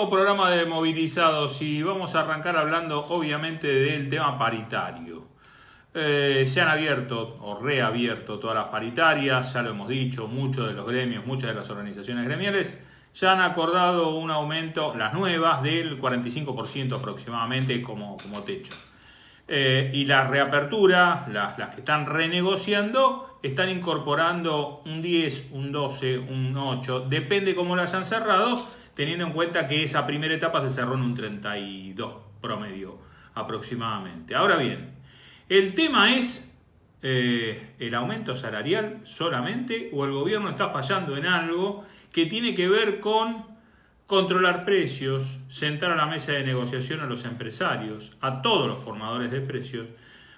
nuevo programa de Movilizados y vamos a arrancar hablando obviamente del tema paritario. Se han abierto o reabierto todas las paritarias, ya lo hemos dicho, muchos de los gremios, muchas de las organizaciones gremiales ya han acordado un aumento, las nuevas, del 45% aproximadamente como techo. Y la reapertura, las que están renegociando, están incorporando un 10, un 12, un 8, depende cómo lo hayan cerrado, teniendo en cuenta que esa primera etapa se cerró en un 32 promedio aproximadamente. Ahora bien, el tema es el aumento salarial solamente, o el gobierno está fallando en algo que tiene que ver con controlar precios, sentar a la mesa de negociación a los empresarios, a todos los formadores de precios,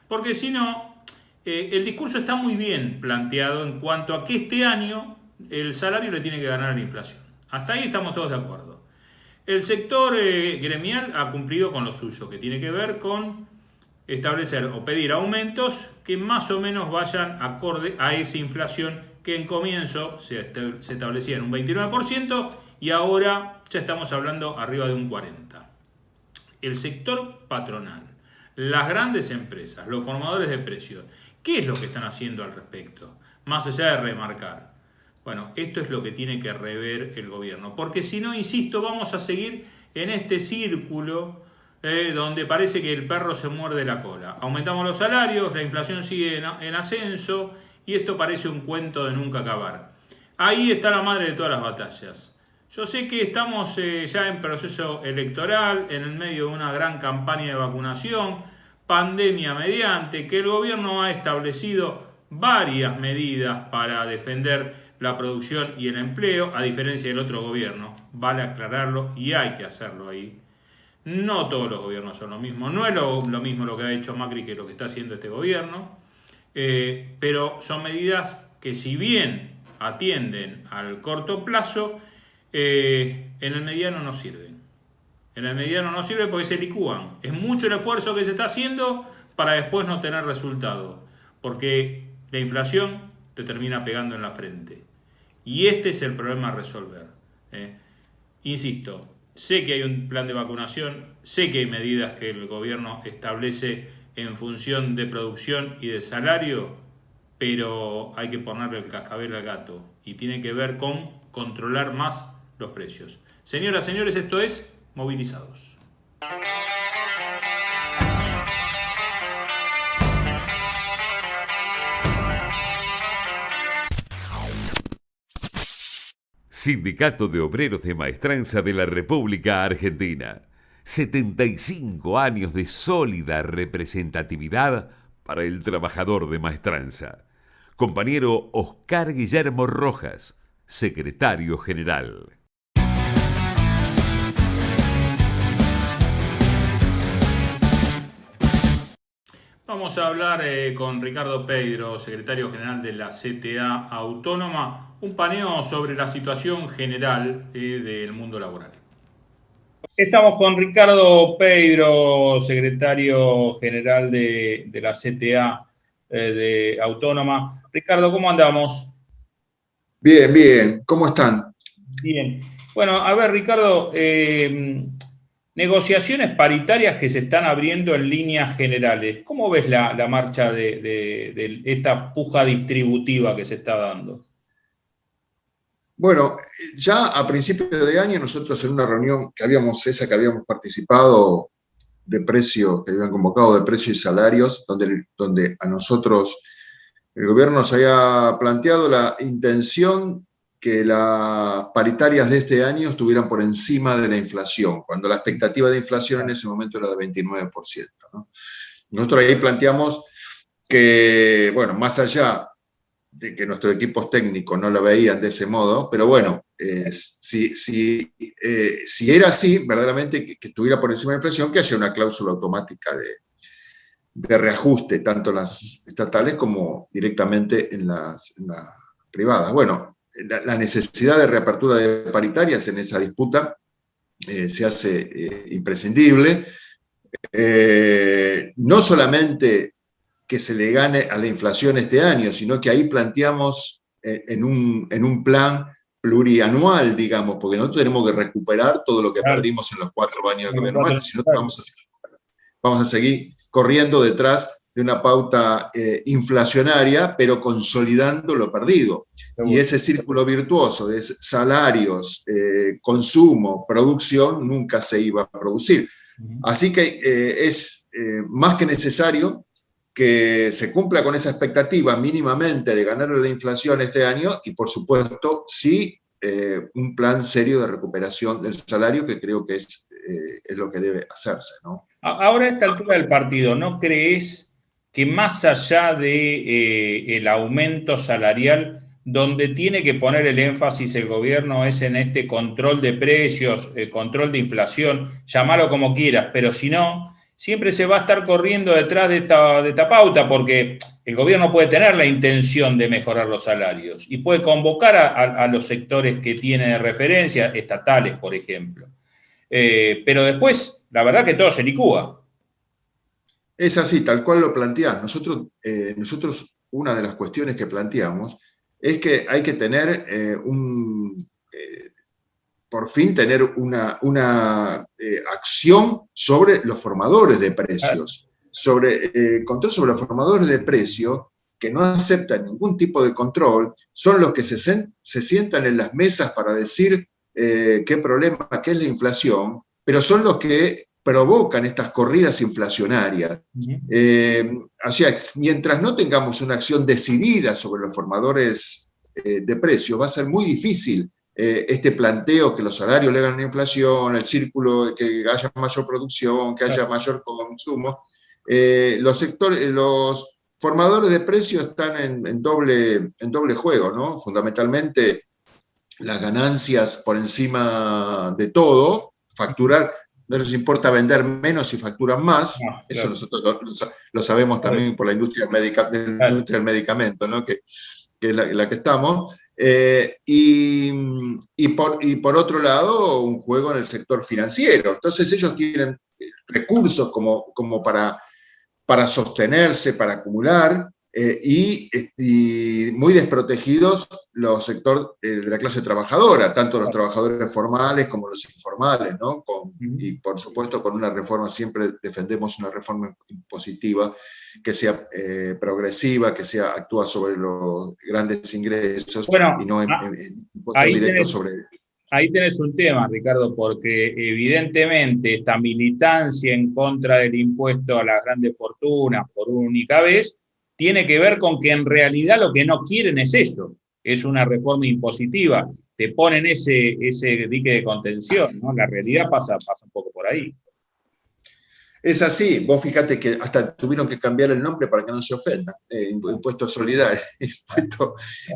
porque si no, el discurso está muy bien planteado en cuanto a que este año el salario le tiene que ganar a la inflación. Hasta ahí estamos todos de acuerdo. El sector gremial ha cumplido con lo suyo, que tiene que ver con establecer o pedir aumentos que más o menos vayan acorde a esa inflación que en comienzo se establecía en un 29% y ahora ya estamos hablando arriba de un 40%. El sector patronal, las grandes empresas, los formadores de precios, ¿qué es lo que están haciendo al respecto? Más allá de remarcar. Bueno, esto es lo que tiene que rever el gobierno, porque si no, insisto, vamos a seguir en este círculo donde parece que el perro se muerde la cola. Aumentamos los salarios, la inflación sigue en ascenso y esto parece un cuento de nunca acabar. Ahí está la madre de todas las batallas. Yo sé que estamos ya en proceso electoral, en el medio de una gran campaña de vacunación, pandemia mediante, que el gobierno ha establecido varias medidas para defender la producción y el empleo, a diferencia del otro gobierno. Vale aclararlo y hay que hacerlo ahí. No todos los gobiernos son lo mismo. No es lo mismo lo que ha hecho Macri que lo que está haciendo este gobierno. Pero son medidas que, si bien atienden al corto plazo, en el mediano no sirven. En el mediano no sirve porque se licúan. Es mucho el esfuerzo que se está haciendo para después no tener resultado. Porque la inflación te termina pegando en la frente. Y este es el problema a resolver. Insisto, sé que hay un plan de vacunación, sé que hay medidas que el gobierno establece en función de producción y de salario, pero hay que ponerle el cascabel al gato y tiene que ver con controlar más los precios. Señoras, señores, esto es Movilizados. Sindicato de Obreros de Maestranza de la República Argentina. 75 años de sólida representatividad para el trabajador de Maestranza. Compañero Oscar Guillermo Rojas, secretario general. Vamos a hablar con Ricardo Peidro, secretario general de la CTA Autónoma, un paneo sobre la situación general del mundo laboral. Estamos con Ricardo Peidro, secretario general de la CTA de Autónoma. Ricardo, ¿cómo andamos? Bien, bien. ¿Cómo están? Bien. Bueno, a ver, Ricardo, negociaciones paritarias que se están abriendo en líneas generales. ¿Cómo ves la marcha de esta puja distributiva que se está dando? Bueno, ya a principios de año nosotros en una reunión que habíamos participado de precios, que habían convocado de precios y salarios, donde a nosotros el gobierno nos había planteado la intención que las paritarias de este año estuvieran por encima de la inflación, cuando la expectativa de inflación en ese momento era de 29%, ¿no? Nosotros ahí planteamos que, bueno, más allá de que nuestros equipos técnicos no lo veían de ese modo, pero bueno, si era así, verdaderamente que estuviera por encima de la inflación, que haya una cláusula automática de reajuste, tanto en las estatales como directamente en las privadas. Bueno, la necesidad de reapertura de paritarias en esa disputa se hace imprescindible. No solamente que se le gane a la inflación este año, sino que ahí planteamos en un plan plurianual, digamos, porque nosotros tenemos que recuperar todo lo que Claro. perdimos en los 4 años de Bueno, gobierno Macri, si no vamos a seguir corriendo detrás de una pauta inflacionaria, pero consolidando lo perdido. Y ese círculo virtuoso de salarios, consumo, producción, nunca se iba a producir. Así que es más que necesario que se cumpla con esa expectativa mínimamente de ganarle la inflación este año y, por supuesto, sí un plan serio de recuperación del salario, que creo que es lo que debe hacerse, ¿no? Ahora, a esta altura del partido, ¿no crees que más allá de el aumento salarial, donde tiene que poner el énfasis el gobierno es en este control de precios, control de inflación, llamalo como quieras, pero si no, siempre se va a estar corriendo detrás de esta pauta, porque el gobierno puede tener la intención de mejorar los salarios y puede convocar a los sectores que tiene de referencia, estatales, por ejemplo. Pero después, la verdad que todo se licúa. Es así, tal cual lo planteás. Nosotros, una de las cuestiones que planteamos es que hay que tener por fin tener una acción sobre los formadores de precios, control sobre los formadores de precios que no aceptan ningún tipo de control, son los que se sientan en las mesas para decir qué problema, qué es la inflación, pero son los que provocan estas corridas inflacionarias. O sea, mientras no tengamos una acción decidida sobre los formadores de precios, va a ser muy difícil este planteo que los salarios le hagan la inflación, el círculo, que haya mayor producción, que haya mayor consumo. Los formadores de precios están en doble juego, ¿no? Fundamentalmente las ganancias por encima de todo, facturar, no les importa vender menos y facturan más, eso nosotros lo sabemos también por la industria del medicamento, ¿no? que es la que estamos. Y por otro lado, un juego en el sector financiero. Entonces ellos tienen recursos como para sostenerse, para acumular, y muy desprotegidos los sectores de la clase trabajadora, tanto los trabajadores formales como los informales, ¿no? Y por supuesto con una reforma, siempre defendemos una reforma impositiva que sea progresiva, que actúa sobre los grandes ingresos, bueno, y no en impuestos directos sobre... Ahí tenés un tema, Ricardo, porque evidentemente esta militancia en contra del impuesto a las grandes fortunas por única vez tiene que ver con que en realidad lo que no quieren es eso, es una reforma impositiva, te ponen ese dique de contención, ¿no? La realidad pasa un poco por ahí. Es así, vos fíjate que hasta tuvieron que cambiar el nombre para que no se ofenda. Impuesto solidario,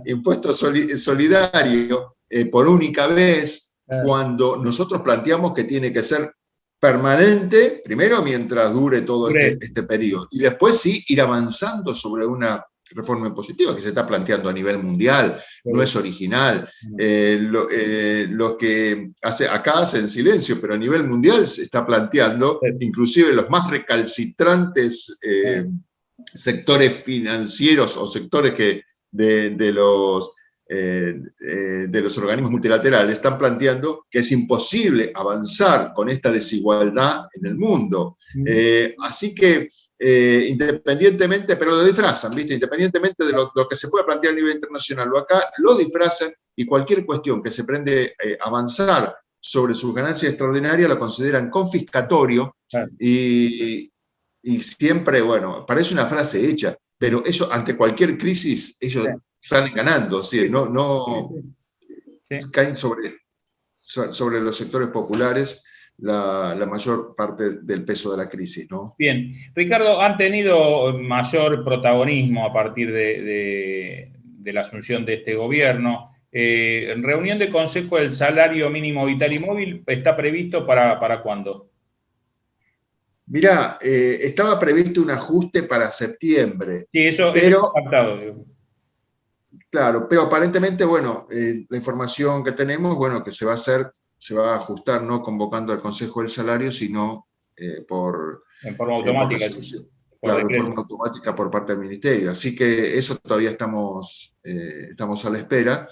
impuesto solidario, por única vez, cuando nosotros planteamos que tiene que ser permanente, primero mientras dure todo este periodo, y después sí ir avanzando sobre una reforma impositiva que se está planteando a nivel mundial, no es original. Lo que acá hace en silencio, pero a nivel mundial se está planteando, inclusive los más recalcitrantes sectores financieros o sectores de los organismos multilaterales están planteando que es imposible avanzar con esta desigualdad en el mundo. Así que independientemente, pero lo disfrazan, ¿viste? Independientemente de lo que se pueda plantear a nivel internacional, acá lo disfrazan, y cualquier cuestión que se prende avanzar sobre sus ganancias extraordinarias lo consideran confiscatorio, y siempre, bueno, parece una frase hecha, pero eso ante cualquier crisis ellos salen ganando, ¿sí? Caen sobre los sectores populares la mayor parte del peso de la crisis, ¿no? Bien. Ricardo, han tenido mayor protagonismo a partir de la asunción de este gobierno. ¿Reunión de consejo del salario mínimo vital y móvil está previsto para cuándo? Mirá, estaba previsto un ajuste para septiembre. Sí, eso está pactado. Claro, pero aparentemente, bueno, la información que tenemos, bueno, que se va a ajustar no convocando al Consejo del Salario, sino en forma automática. Claro, en forma automática por parte del Ministerio. Así que eso todavía estamos a la espera.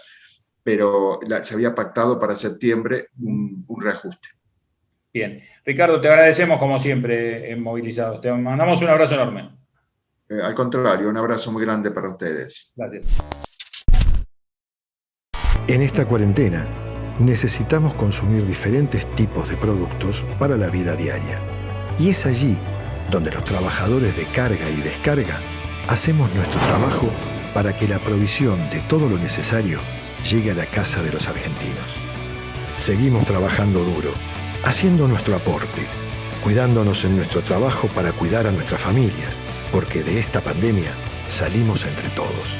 pero se había pactado para septiembre un reajuste. Bien. Ricardo, te agradecemos como siempre en Movilizados. Te mandamos un abrazo enorme. Al contrario, un abrazo muy grande para ustedes. Gracias. En esta cuarentena necesitamos consumir diferentes tipos de productos para la vida diaria. Y es allí donde los trabajadores de carga y descarga hacemos nuestro trabajo para que la provisión de todo lo necesario llegue a la casa de los argentinos. Seguimos trabajando duro, haciendo nuestro aporte, cuidándonos en nuestro trabajo para cuidar a nuestras familias, porque de esta pandemia salimos entre todos.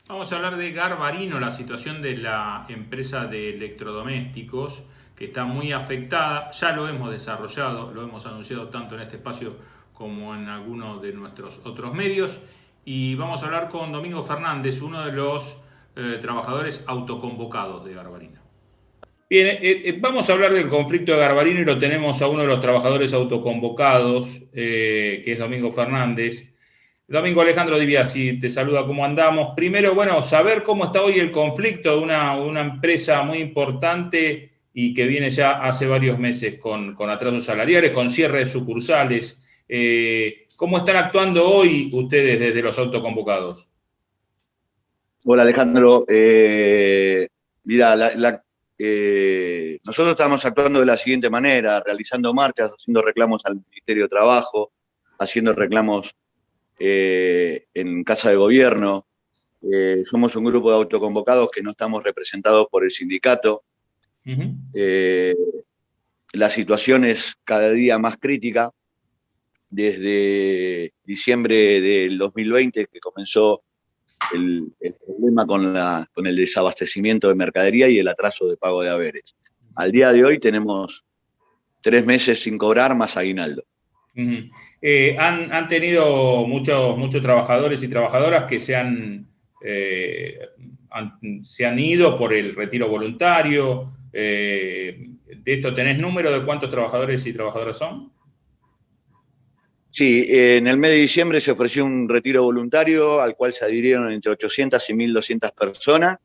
Vamos a hablar de Garbarino, la situación de la empresa de electrodomésticos que está muy afectada. Ya lo hemos desarrollado, lo hemos anunciado tanto en este espacio como en algunos de nuestros otros medios. Y vamos a hablar con Domingo Fernández, uno de los trabajadores autoconvocados de Garbarino. Bien, vamos a hablar del conflicto de Garbarino y lo tenemos a uno de los trabajadores autoconvocados, que es Domingo Fernández. Domingo, Alejandro Di Biasi te saluda, ¿cómo andamos? Primero, bueno, saber cómo está hoy el conflicto de una empresa muy importante y que viene ya hace varios meses con atrasos salariales, con cierre de sucursales. ¿Cómo están actuando hoy ustedes desde los autoconvocados? Hola, Alejandro. Mira, nosotros estamos actuando de la siguiente manera, realizando marchas, haciendo reclamos al Ministerio de Trabajo, haciendo reclamos en Casa de Gobierno. Somos un grupo de autoconvocados que no estamos representados por el sindicato. La situación es cada día más crítica. Desde diciembre del 2020, que comenzó el problema con el desabastecimiento de mercadería y el atraso de pago de haberes. Al día de hoy tenemos 3 meses sin cobrar más aguinaldo. Han tenido muchos trabajadores y trabajadoras que se han ido por el retiro voluntario. ¿De esto tenés número de cuántos trabajadores y trabajadoras son? Sí, en el mes de diciembre se ofreció un retiro voluntario al cual se adhirieron entre 800 y 1.200 personas.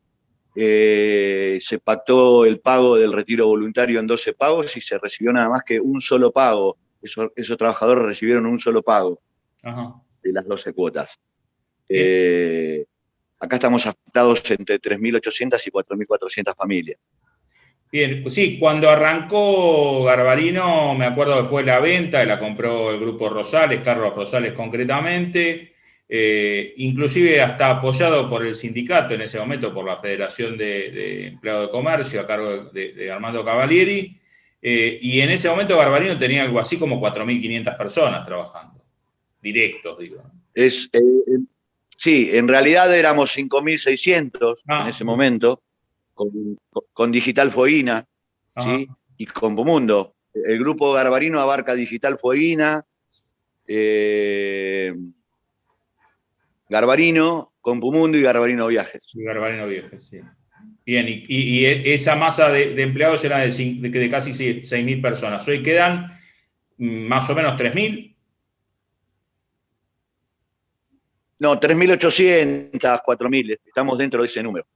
Se pactó el pago del retiro voluntario en 12 pagos y se recibió nada más que un solo pago. Esos trabajadores recibieron un solo pago. Ajá. De las 12 cuotas. Acá estamos afectados entre 3.800 y 4.400 familias. Bien, pues sí, cuando arrancó Garbarino, me acuerdo que fue la venta, la compró el grupo Rosales, Carlos Rosales concretamente, inclusive hasta apoyado por el sindicato en ese momento, por la Federación de Empleados de Comercio, a cargo de Armando Cavalieri, y en ese momento Garbarino tenía algo así como 4.500 personas trabajando, directos, digo. Sí, en realidad éramos 5.600 en ese momento, con Digital Foina, ¿sí? Y Compumundo. El grupo Garbarino abarca Digital Foina, Garbarino, Compumundo y Garbarino Viajes. Garbarino Viajes, sí. Bien, y esa masa de empleados era de casi 6.000 personas. Hoy quedan más o menos 3.000. No, 3.800, 4.000. Estamos dentro de ese número.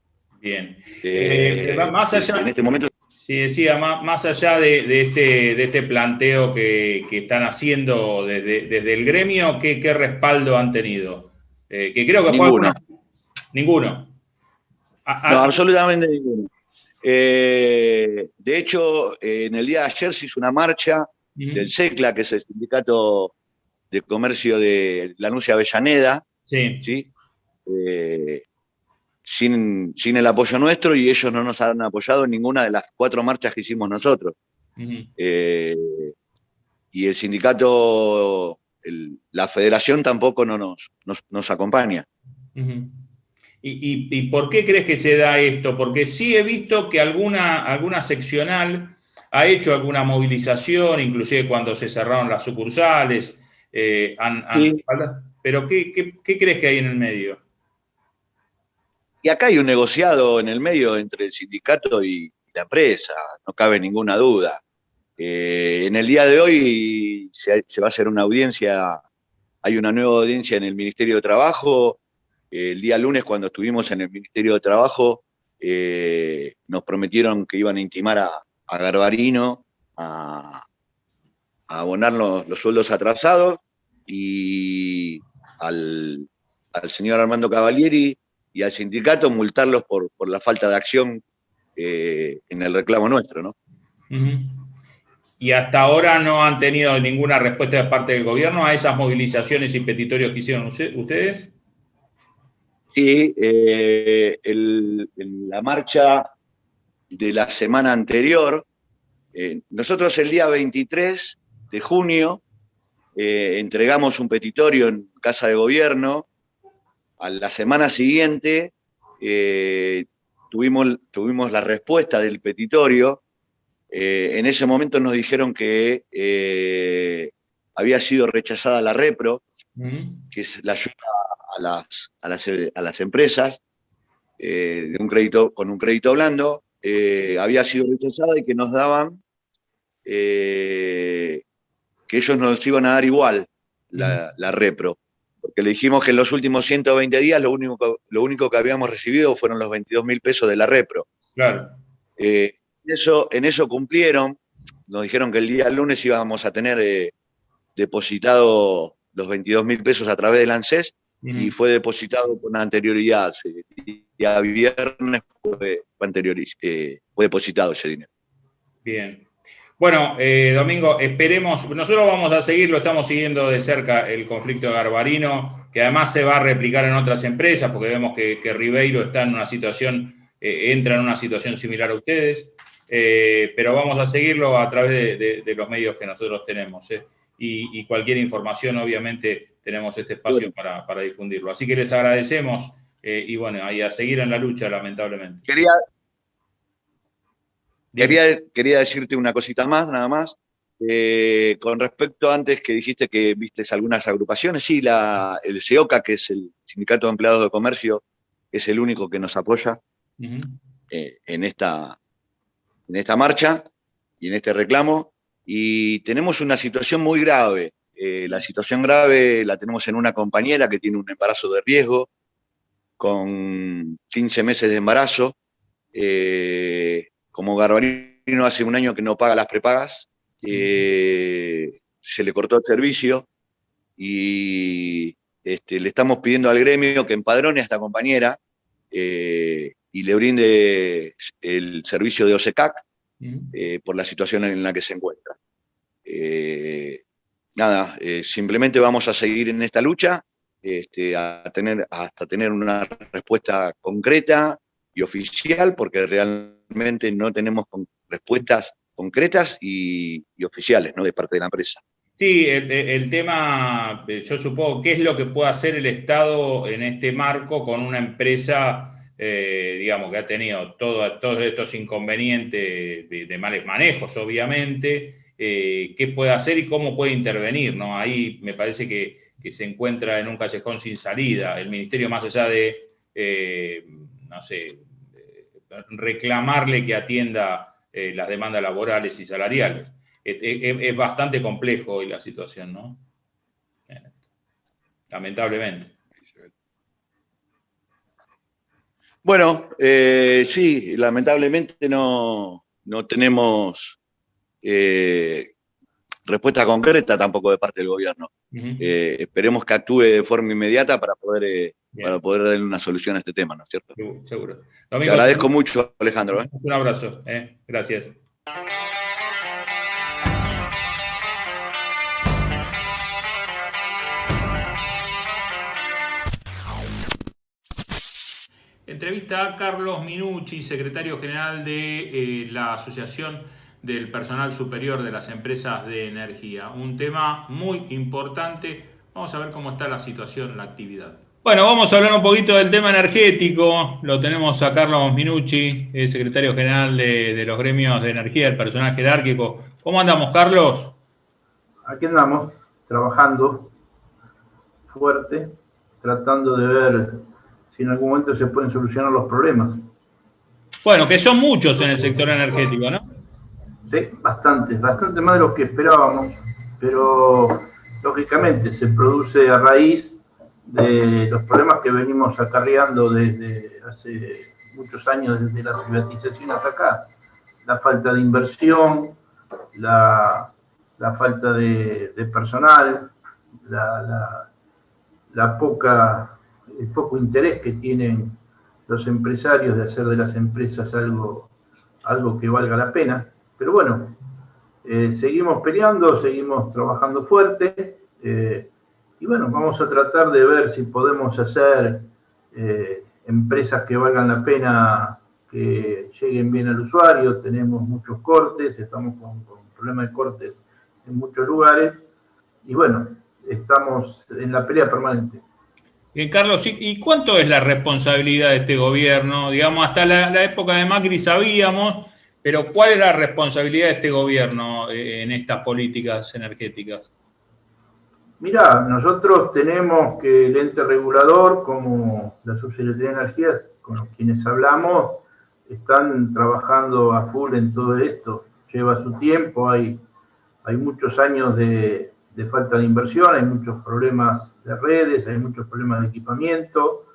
Bien. Más allá, en este momento. Sí, decía, más allá de este planteo que están haciendo desde el gremio, ¿qué respaldo han tenido? Que creo que ninguno. Ninguno. No, absolutamente ninguno. De hecho, en el día de ayer se hizo una marcha del SECLA, que es el Sindicato de Comercio de Lanús y Avellaneda, ¿sí? Sin el apoyo nuestro, y ellos no nos han apoyado en ninguna de las 4 marchas que hicimos nosotros. Y el sindicato, la federación tampoco nos acompaña. ¿Y por qué crees que se da esto? Porque sí he visto que alguna seccional ha hecho alguna movilización, inclusive cuando se cerraron las sucursales. Sí. Pero ¿qué crees que hay en el medio? Y acá hay un negociado en el medio entre el sindicato y la empresa, no cabe ninguna duda. En el día de hoy se va a hacer una audiencia, hay una nueva audiencia en el Ministerio de Trabajo. El día lunes, cuando estuvimos en el Ministerio de Trabajo, nos prometieron que iban a intimar a Garbarino a abonar los sueldos atrasados, y al señor Armando Cavalieri y al sindicato multarlos por la falta de acción en el reclamo nuestro, ¿no? Y hasta ahora no han tenido ninguna respuesta de parte del gobierno a esas movilizaciones y petitorios que hicieron ustedes. Sí, en la marcha de la semana anterior, nosotros el día 23 de junio entregamos un petitorio en Casa de Gobierno. A la semana siguiente tuvimos la respuesta del petitorio. En ese momento nos dijeron que había sido rechazada la repro, que es la ayuda a las empresas con un crédito blando. Había sido rechazada y que nos daban, que ellos nos iban a dar igual la repro, porque le dijimos que en los últimos 120 días lo único que habíamos recibido fueron los 22.000 pesos de la repro. Claro. En eso cumplieron. Nos dijeron que el día lunes íbamos a tener depositado los 22.000 pesos a través del ANSES, y fue depositado con anterioridad. El día viernes fue depositado ese dinero. Bien. Bueno, Domingo, esperemos, nosotros vamos a seguir, lo estamos siguiendo de cerca, el conflicto de Garbarino, que además se va a replicar en otras empresas, porque vemos que Ribeiro está en una situación, entra en una situación similar a ustedes, pero vamos a seguirlo a través de los medios que nosotros tenemos, y cualquier información, obviamente, tenemos este espacio para difundirlo. Así que les agradecemos, y bueno, y a seguir en la lucha, lamentablemente. Quería decirte una cosita más, nada más. Con respecto antes que dijiste que vistes algunas agrupaciones, sí, el SEOCA, que es el Sindicato de Empleados de Comercio, es el único que nos apoya en esta marcha y en este reclamo. Y tenemos una situación muy grave. La situación grave la tenemos en una compañera que tiene un embarazo de riesgo, con 15 meses de embarazo. Como Garbarino hace un año que no paga las prepagas, se le cortó el servicio, y le estamos pidiendo al gremio que empadrone a esta compañera y le brinde el servicio de OSECAC por la situación en la que se encuentra. Simplemente vamos a seguir en esta lucha hasta tener una respuesta concreta y oficial, porque realmente no tenemos respuestas concretas y oficiales, ¿no?, de parte de la empresa. Sí, el tema, yo supongo, ¿qué es lo que puede hacer el Estado en este marco con una empresa, digamos, que ha tenido todos estos inconvenientes de males manejos, obviamente? ¿Qué puede hacer y cómo puede intervenir, ¿no? Ahí me parece que se encuentra en un callejón sin salida. El Ministerio, más allá de, no sé, reclamarle que atienda las demandas laborales y salariales. Es bastante complejo hoy la situación, ¿no? Lamentablemente. Bueno, sí, lamentablemente no tenemos respuesta concreta tampoco de parte del gobierno. Esperemos que actúe de forma inmediata para poder darle una solución a este tema, ¿no es cierto? Seguro. Domingo, te agradezco mucho, Alejandro. Un abrazo. Gracias. Entrevista a Carlos Minucci, secretario general de la Asociación del Personal Superior de las Empresas de Energía. Un tema muy importante. Vamos a ver cómo está la situación, la actividad. Bueno, vamos a hablar un poquito del tema energético. Lo tenemos a Carlos Minucci, secretario general de los gremios de energía del personal jerárquico. ¿Cómo andamos, Carlos? Aquí andamos, trabajando fuerte, tratando de ver si en algún momento se pueden solucionar los problemas. Bueno, que son muchos en el sector energético, ¿no? Sí, bastante más de lo que esperábamos, pero lógicamente se produce a raíz de los problemas que venimos acarreando desde hace muchos años, desde la privatización hasta acá. La falta de inversión, la falta de personal, el poco interés que tienen los empresarios de hacer de las empresas algo que valga la pena. Pero bueno, seguimos peleando, seguimos trabajando fuerte, y bueno, vamos a tratar de ver si podemos hacer empresas que valgan la pena, que lleguen bien al usuario. Tenemos muchos cortes, estamos con problemas de cortes en muchos lugares, y bueno, estamos en la pelea permanente. Bien, Carlos, ¿y cuánto es la responsabilidad de este gobierno? Digamos, hasta la época de Macri sabíamos, pero ¿cuál es la responsabilidad de este gobierno en estas políticas energéticas? Mirá, nosotros tenemos que el ente regulador, como la Subsecretaría de Energía, con los quienes hablamos, están trabajando a full en todo esto. Lleva su tiempo, hay muchos años de falta de inversión, hay muchos problemas de redes, hay muchos problemas de equipamiento,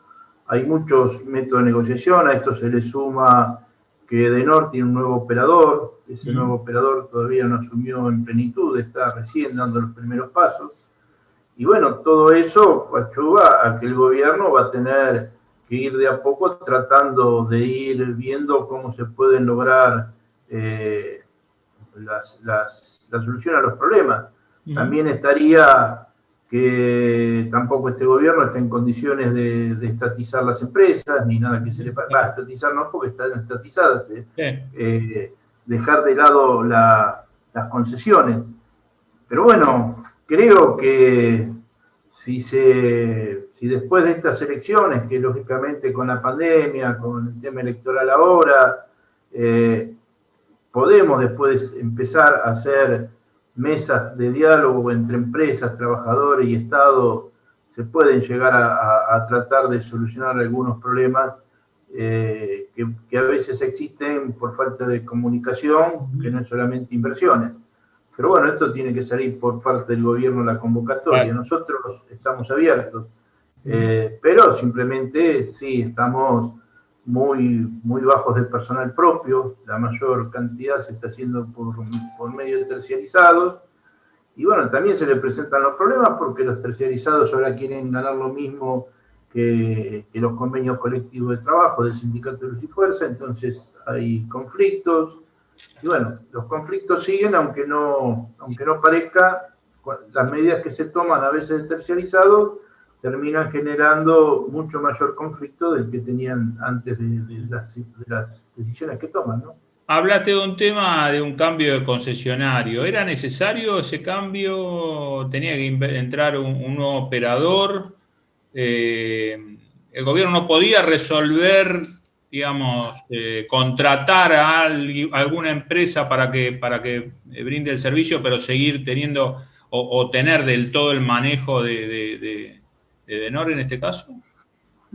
hay muchos métodos de negociación. A esto se le suma que Edenor tiene un nuevo operador. Ese nuevo operador todavía no asumió en plenitud, está recién dando los primeros pasos. Y bueno, todo eso coadyuva a que el gobierno va a tener que ir de a poco tratando de ir viendo cómo se pueden lograr la solución a los problemas. También estaría que tampoco este gobierno está en condiciones de estatizar las empresas, ni nada que se le pasa. Estatizar no, porque están estatizadas. Dejar de lado las concesiones. Pero bueno, creo que si después de estas elecciones, que lógicamente con la pandemia, con el tema electoral ahora, podemos después empezar a hacer mesas de diálogo entre empresas, trabajadores y Estado, se pueden llegar a tratar de solucionar algunos problemas que a veces existen por falta de comunicación, que no es solamente inversiones. Pero bueno, esto tiene que salir por parte del gobierno la convocatoria. Nosotros estamos abiertos, pero simplemente sí, estamos muy bajos de personal propio. La mayor cantidad se está haciendo por medios terciarizados. Y bueno, también se le presentan los problemas porque los terciarizados ahora quieren ganar lo mismo que los convenios colectivos de trabajo del Sindicato de Luz y Fuerza. Entonces hay conflictos. Y bueno, los conflictos siguen, aunque no parezca. Las medidas que se toman a veces terciarizados terminan generando mucho mayor conflicto del que tenían antes de las decisiones que toman, ¿no? Hablaste de un tema de un cambio de concesionario. ¿Era necesario ese cambio? ¿Tenía que entrar un nuevo operador? ¿El gobierno no podía resolver, digamos, contratar a alguna empresa para que brinde el servicio, pero seguir teniendo o tener del todo el manejo de Edenor en este caso?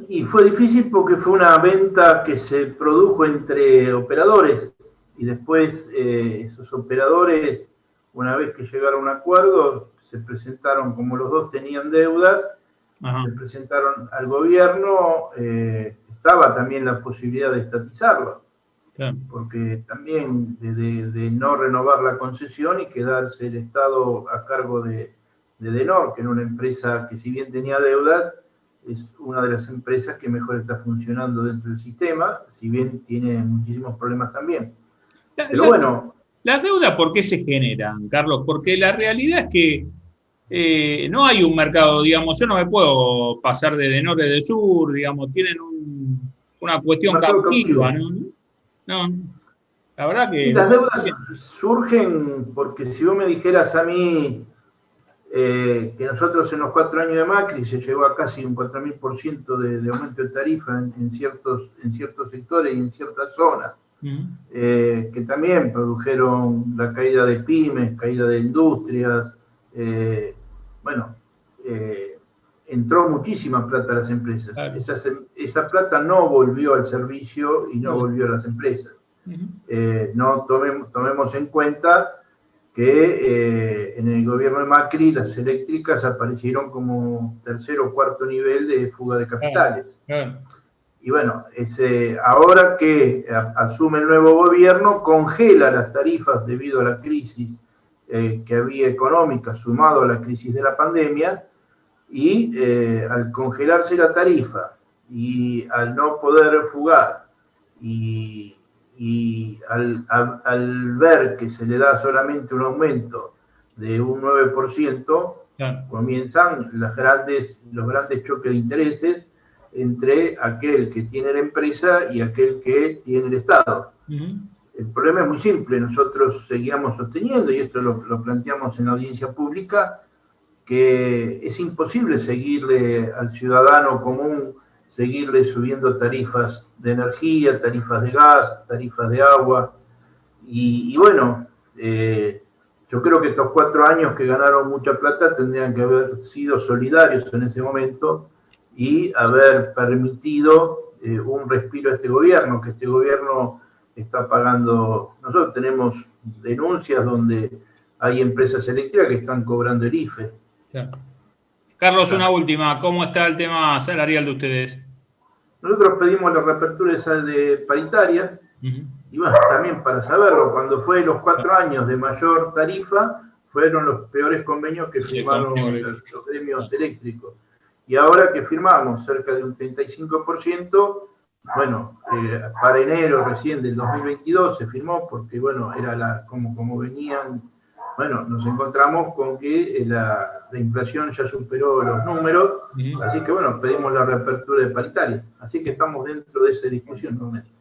Y fue difícil porque fue una venta que se produjo entre operadores, y después esos operadores, una vez que llegaron a un acuerdo, se presentaron, como los dos tenían deudas, se presentaron al gobierno. Estaba también la posibilidad de estatizarlo, porque también de no renovar la concesión y quedarse el Estado a cargo de Edenor, que era una empresa que, si bien tenía deudas, es una de las empresas que mejor está funcionando dentro del sistema, si bien tiene muchísimos problemas también. Pero bueno. ¿Las deudas por qué se generan, Carlos? Porque la realidad es que no hay un mercado, digamos, yo no me puedo pasar de norte de sur, digamos, tienen una cuestión cautiva, ¿no? No, la verdad que... Y las deudas surgen porque si vos me dijeras a mí que nosotros en los 4 años de Macri se llegó a casi un 4.000% de aumento de tarifa en ciertos sectores y en ciertas zonas, que también produjeron la caída de pymes, caída de industrias, entró muchísima plata a las empresas. Claro. Esa plata no volvió al servicio y no volvió a las empresas. No tomemos en cuenta que en el gobierno de Macri las eléctricas aparecieron como tercer o cuarto nivel de fuga de capitales. Y bueno, ahora que asume el nuevo gobierno, congela las tarifas debido a la crisis que había económica, sumado a la crisis de la pandemia, y al congelarse la tarifa y al no poder fugar y al ver que se le da solamente un aumento de un 9%, comienzan los grandes choques de intereses entre aquel que tiene la empresa y aquel que tiene el Estado. El problema es muy simple, nosotros seguíamos sosteniendo, y esto lo planteamos en la audiencia pública, que es imposible seguirle al ciudadano común, seguirle subiendo tarifas de energía, tarifas de gas, tarifas de agua. Y bueno, yo creo que estos 4 años que ganaron mucha plata tendrían que haber sido solidarios en ese momento y haber permitido un respiro a este gobierno, que este gobierno está pagando. Nosotros tenemos denuncias donde hay empresas eléctricas que están cobrando el IFE. Carlos, una última. ¿Cómo está el tema salarial de ustedes? Nosotros pedimos la reapertura de paritarias, y bueno, también para saberlo, cuando fue los 4 años de mayor tarifa, fueron los peores convenios que firmaron los gremios eléctricos. Y ahora que firmamos cerca de un 35%, bueno, para enero recién del 2022 se firmó, porque bueno, era como venían. Bueno, nos encontramos con que la inflación ya superó los números, así que bueno, pedimos la reapertura de paritarias. Así que estamos dentro de esa discusión nuevamente.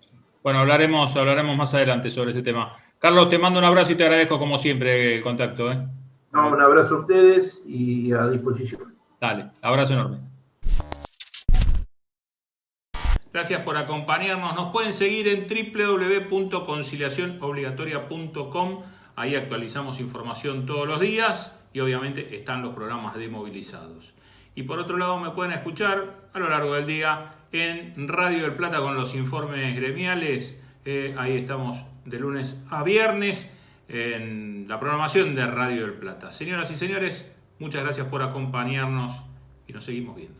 Bueno, hablaremos más adelante sobre ese tema. Carlos, te mando un abrazo y te agradezco como siempre el contacto. No, un abrazo a ustedes y a disposición. Dale, abrazo enorme. Gracias por acompañarnos. Nos pueden seguir en www.conciliacionobligatoria.com. Ahí actualizamos información todos los días y obviamente están los programas de movilizados. Y por otro lado me pueden escuchar a lo largo del día en Radio del Plata con los informes gremiales. Ahí estamos de lunes a viernes en la programación de Radio del Plata. Señoras y señores, muchas gracias por acompañarnos y nos seguimos viendo.